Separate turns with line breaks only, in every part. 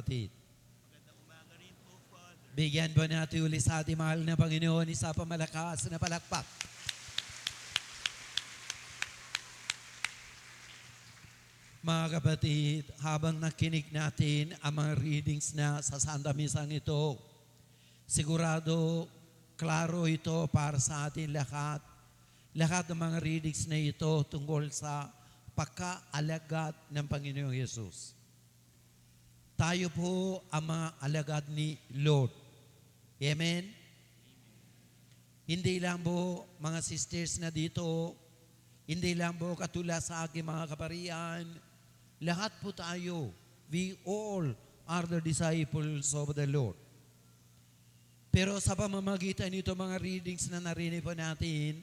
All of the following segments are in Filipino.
kapatid.
Magandang umaga rin po, Father.
Bigyan po natin uli sa ating mahal na Panginoon isa pa malakas na palakpak. Mga kapatid, habang nakinig natin ang mga readings na sa Santa Misang ito, sigurado, klaro ito para sa atin lahat. Lahat ng mga readings na ito tungkol sa pagkaalagad ng Panginoong Yesus. Tayo po ang mga alagad ni Lord. Amen? Hindi lang po mga sisters na dito, hindi lang po katulad sa aking mga kaparian, lahat po tayo, we all are the disciples of the Lord. Pero sa pamamagitan nito mga readings na narinig po natin,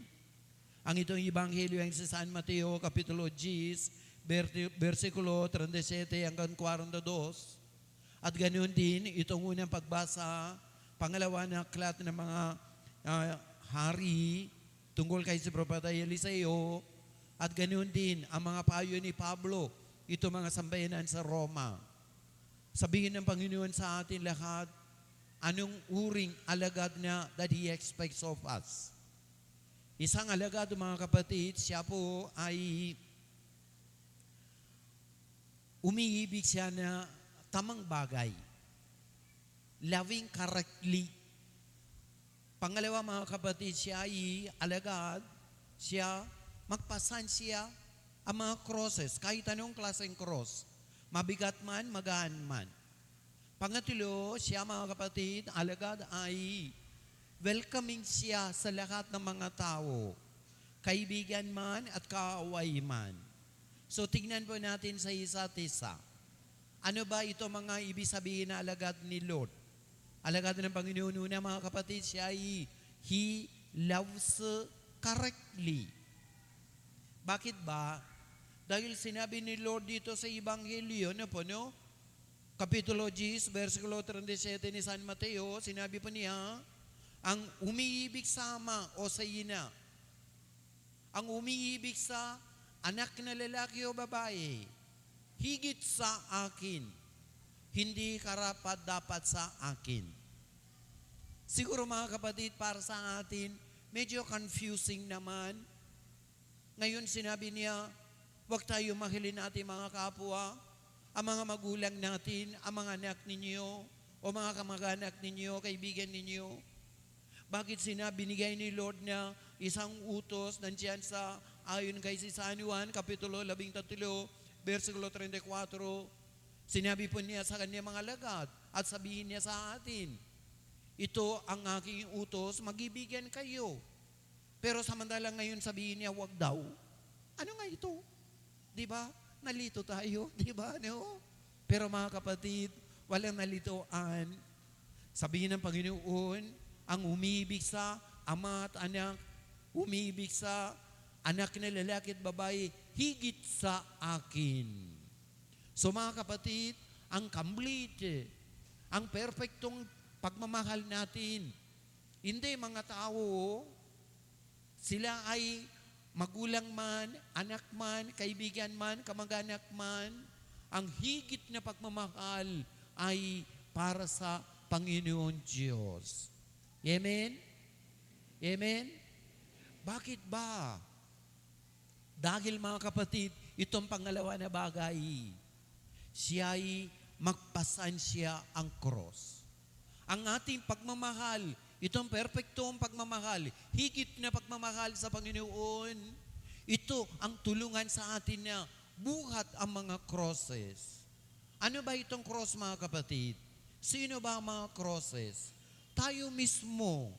ang itong Ebanghelyo ay sa San Mateo, Kapitulo 10, versikulo 37 hanggang 42, at ganoon din itong unang pagbasa, pangalawa na aklat ng mga hari tungkol kay si Propeta Eliseo, at ganoon din ang mga payo ni Pablo, ito mga sambayanan sa Roma. Sabihin ng Panginoon sa atin lahat, anong uring alagad na that He expects of us. Isang alagad, mga kapatid, siya po ay umiibig siya na tamang bagay. Loving correctly. Pangalawa, mga kapatid, siya ay alagad, siya magpasan siya ang mga crosses, kahit anong klaseng cross, mabigat man, magaan man. Pangatlo, siya mga kapatid, alagad ay welcoming siya sa lahat ng mga tao, kaibigan man at kaaway man. So tingnan po natin sa isa't isa. Ano ba ito mga ibig sabihin na alagad ni Lord? Alagad ng Panginoon una mga kapatid, siya ay He loves correctly. Bakit ba? Dahil sinabi ni Lord dito sa Ebanghelyo, Kapitulo 10, versikulo 37 ni San Mateo, sinabi po niya, ang umiibig sa ama o sa ina, ang umiibig sa anak na lalaki o babae, higit sa akin, hindi karapat dapat sa akin. Siguro mga kapatid, para sa atin, medyo confusing naman. Ngayon sinabi niya, huwag tayo mahilin natin mga kapwa, ang mga magulang natin, ang mga anak ninyo, o mga kamag-anak ninyo, kaibigan ninyo. Bakit binigay ni Lord na isang utos nandiyan sa ayon kay si San Juan, Kapitulo 13, versikulo 34, sinabi po niya sa kanya mga alagad at sabihin niya sa atin, ito ang aking utos, mag-ibigan kayo. Pero samantalang ngayon sabihin niya, wag daw. Ano nga ito? Di ba? Nalito tayo, di ba? No? Pero mga kapatid, walang nalitoan. Sabihin ng Panginoon, ang umibig sa ama at anak, umibig sa anak na lalaki at babae, higit sa akin. So mga kapatid, ang complete, ang perfectong pagmamahal natin, hindi mga tao, sila ay magulang man, anak man, kaibigan man, kamag-anak man, ang higit na pagmamahal ay para sa Panginoon Diyos. Amen? Amen? Bakit ba? Dahil mga kapatid, itong pangalawa na bagay, siya ay magpasan siya ang cross. Ang ating pagmamahal, itong perfectong pagmamahal, higit na pagmamahal sa Panginoon, ito ang tulungan sa atin na buhat ang mga crosses. Ano ba itong cross mga kapatid? Sino ba ang mga crosses? Tayo mismo.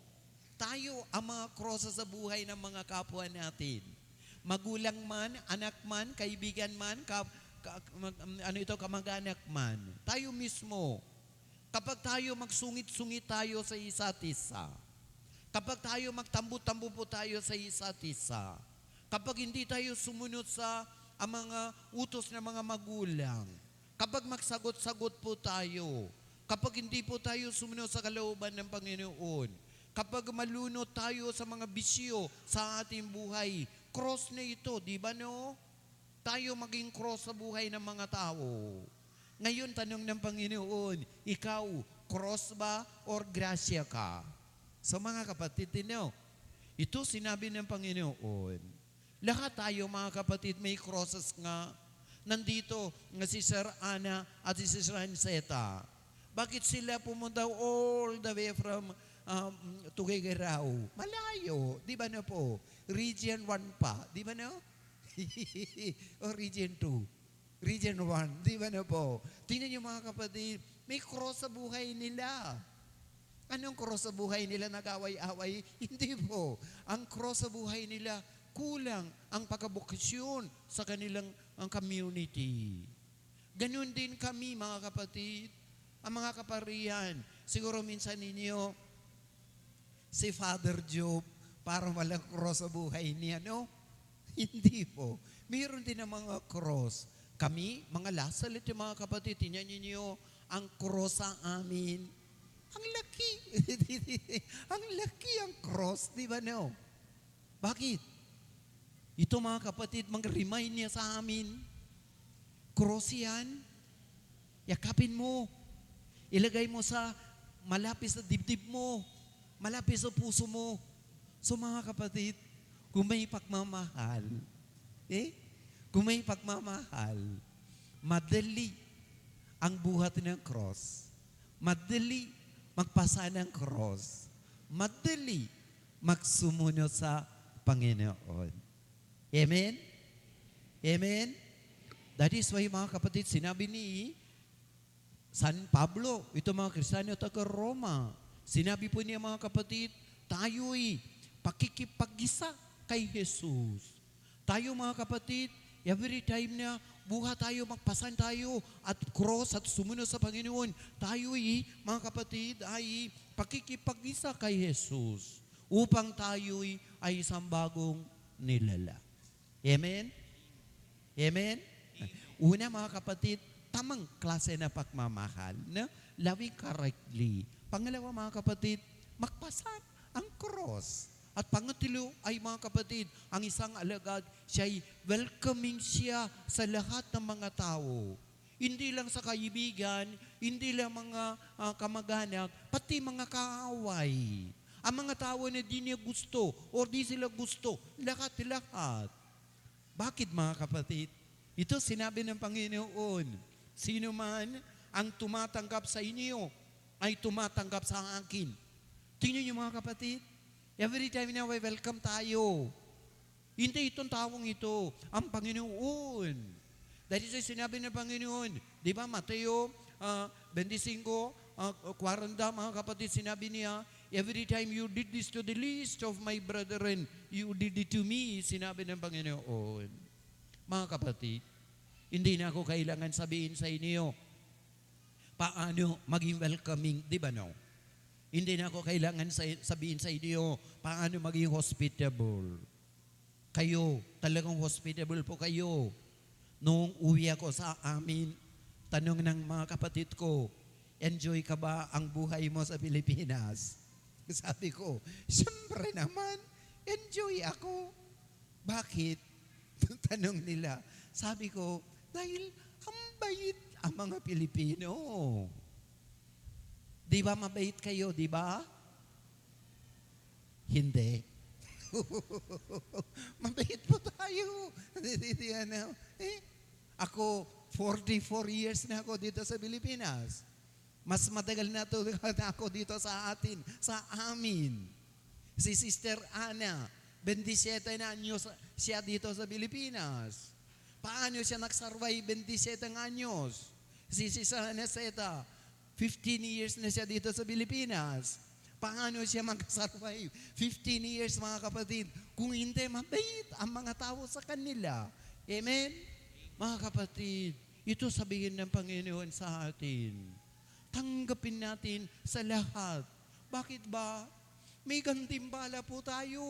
Tayo ang mga crosses sa buhay ng mga kapwa natin. Magulang man, anak man, kaibigan man, kamag-anak man. Tayo mismo. Kapag tayo magsungit-sungit tayo sa isa't isa, kapag tayo magtambo-tambo po tayo sa isa't isa, kapag hindi tayo sumunod sa ang mga utos ng mga magulang, kapag magsagot-sagot po tayo, kapag hindi po tayo sumunod sa kalooban ng Panginoon, kapag malunod tayo sa mga bisyo sa ating buhay, cross na ito, di ba no? Tayo maging cross sa buhay ng mga tao. Ngayon, tanong ng Panginoon, ikaw, cross ba or grasya ka? So mga kapatid, ito sinabi ng Panginoon. Lahat tayo mga kapatid, may crosses nga. Nandito nga si Sir Ana at si Sir Anseta. Bakit sila pumunta all the way from Tuguegarao? Malayo, di ba na po? Region 1 pa, di ba na? O Region 2, Region 1, di ba na po? Tingnan niyo mga kapatid, may cross sa buhay nila. Anong cross sa buhay nila? Nag-away-away? Hindi po. Ang cross sa buhay nila, kulang ang pagkabukasyon sa kanilang ang community. Ganun din kami mga kapatid. Ang mga kaparian, siguro minsan ninyo, si Father Job, parang walang cross sa buhay niya, no? Hindi po. Mayroon din ang mga cross. Kami, mga Lasalit, mga kapatid, tingnan niyo ang cross sa amin. Ang laki. Ang laki ang cross, di ba, no? Bakit? Ito mga kapatid, mag-remind niya sa amin. Cross yan. Yakapin mo. Ilagay mo sa malapit sa dibdib mo. Malapit sa puso mo. So mga kapatid, kung may pagmamahal, kung may pagmamahal, madali ang buhat ng cross. Madali magpasa ng cross. Madali magsumunod sa Panginoon. Amen? Amen? That is why mga kapatid, sinabi ni San Pablo, ito mga Kristiyano taga Roma, sinabi po niya mga kapatid, tayo'y pakikipag-isa kay Jesus. Tayo mga kapatid, every time na buha tayo, magpasan tayo at cross at sumunod sa Panginoon, tayo'y mga kapatid ay pakikipag-isa kay Jesus upang tayo'y ay isang bagong nilala. Amen? Amen? Una mga kapatid, tamang klase na pagmamahal, no? Loving correctly. Pangalawa mga kapatid, magpasan ang cross. At pangatlo ay mga kapatid, ang isang alagad, siya'y welcoming siya sa lahat ng mga tao. Hindi lang sa kaibigan, hindi lang mga kamag-anak, pati mga kaaway. Ang mga tao na di niya gusto o di sila gusto, lahat-lahat. Bakit mga kapatid? Ito sinabi ng Panginoon, sino man ang tumatanggap sa inyo ay tumatanggap sa akin. Tingnan niyo mga kapatid, every time na welcome tayo. Hindi itong taong ito, ang Panginoon. Dahil sa sinabi ng Panginoon, di ba Mateo 25, 40, mga kapatid, sinabi niya, every time you did this to the least of my brethren, you did it to me, sinabi ng Panginoon. Mga kapatid, hindi na ako kailangan sabihin sa inyo paano maging welcoming, di ba no? Hindi na ako kailangan sabihin sa inyo paano maging hospitable. Kayo, talagang hospitable po kayo. Noong uwi ako sa amin, tanong ng mga kapatid ko, enjoy ka ba ang buhay mo sa Pilipinas? Sabi ko, siyempre naman, enjoy ako. Bakit? Tanong nila. Sabi ko, dahil ang bait ang mga Pilipino. Di ba mabait kayo, di ba? Hindi. Mabait po tayo. Ako, 44 years na ako dito sa Pilipinas. Mas matagal na ako dito sa amin. Si Sister Ana, 27 na anyos siya dito sa Pilipinas. Paano siya nag-survive 27 anyos? Si Sister Aneseta, 15 years na siya dito sa Pilipinas. Paano siya mag-survive 15 years mga kapatid? Kung hindi, mabait ang mga tao sa kanila. Amen? Mga kapatid, ito sabihin ng Panginoon sa atin. Tanggapin natin sa lahat. Bakit ba? May gantimbala po tayo.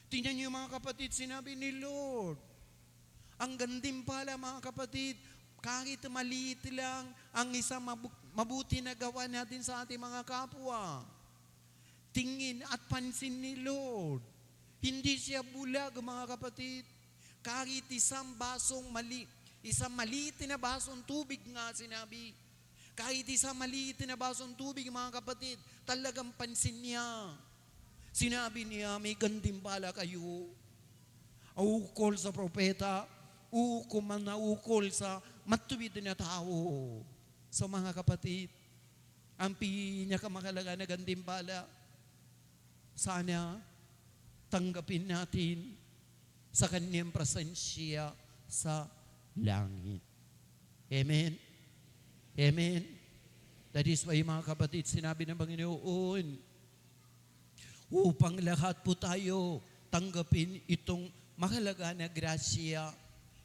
Tingnan niyo mga kapatid, sinabi ni Lord. Ang gantimbala mga kapatid, kahit maliit lang ang isang mabuti na gawa natin sa ating mga kapwa. Tingin at pansin ni Lord. Hindi siya bulag mga kapatid. Kahit isang basong mali, Isang maliit na basong tubig nga sinabi. Kahit isang maliit na basong tubig, mga kapatid, talagang pansin niya. Sinabi niya, may gantimpala kayo. Ukol sa propeta, ukol sa matuwid na tao. So mga kapatid, ang pinakamahalaga na gantimpala, sana tanggapin natin sa kanyang presensya sa langit. Amen? Amen? That is why, mga kapatid, sinabi ng Panginoon, upang lahat po tayo tanggapin itong mahalaga na grasya,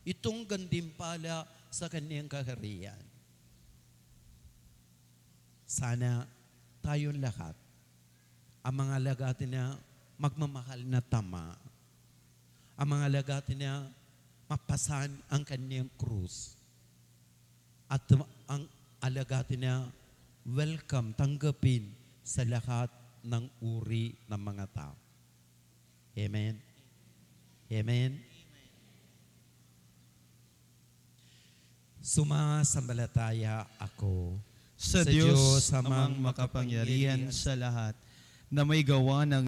itong gantimpala sa kanyang kaharian. Sana tayong lahat, ang mga alagad na magmamahal na tama, ang mga alagad na mapasan ang kanyang krus, at ang alagad na welcome, tanggapin sa lahat ng uri ng mga tao. Amen? Amen? Sumasambalataya ako
sa Diyos amang makapangyarihan sa lahat, na may gawa ng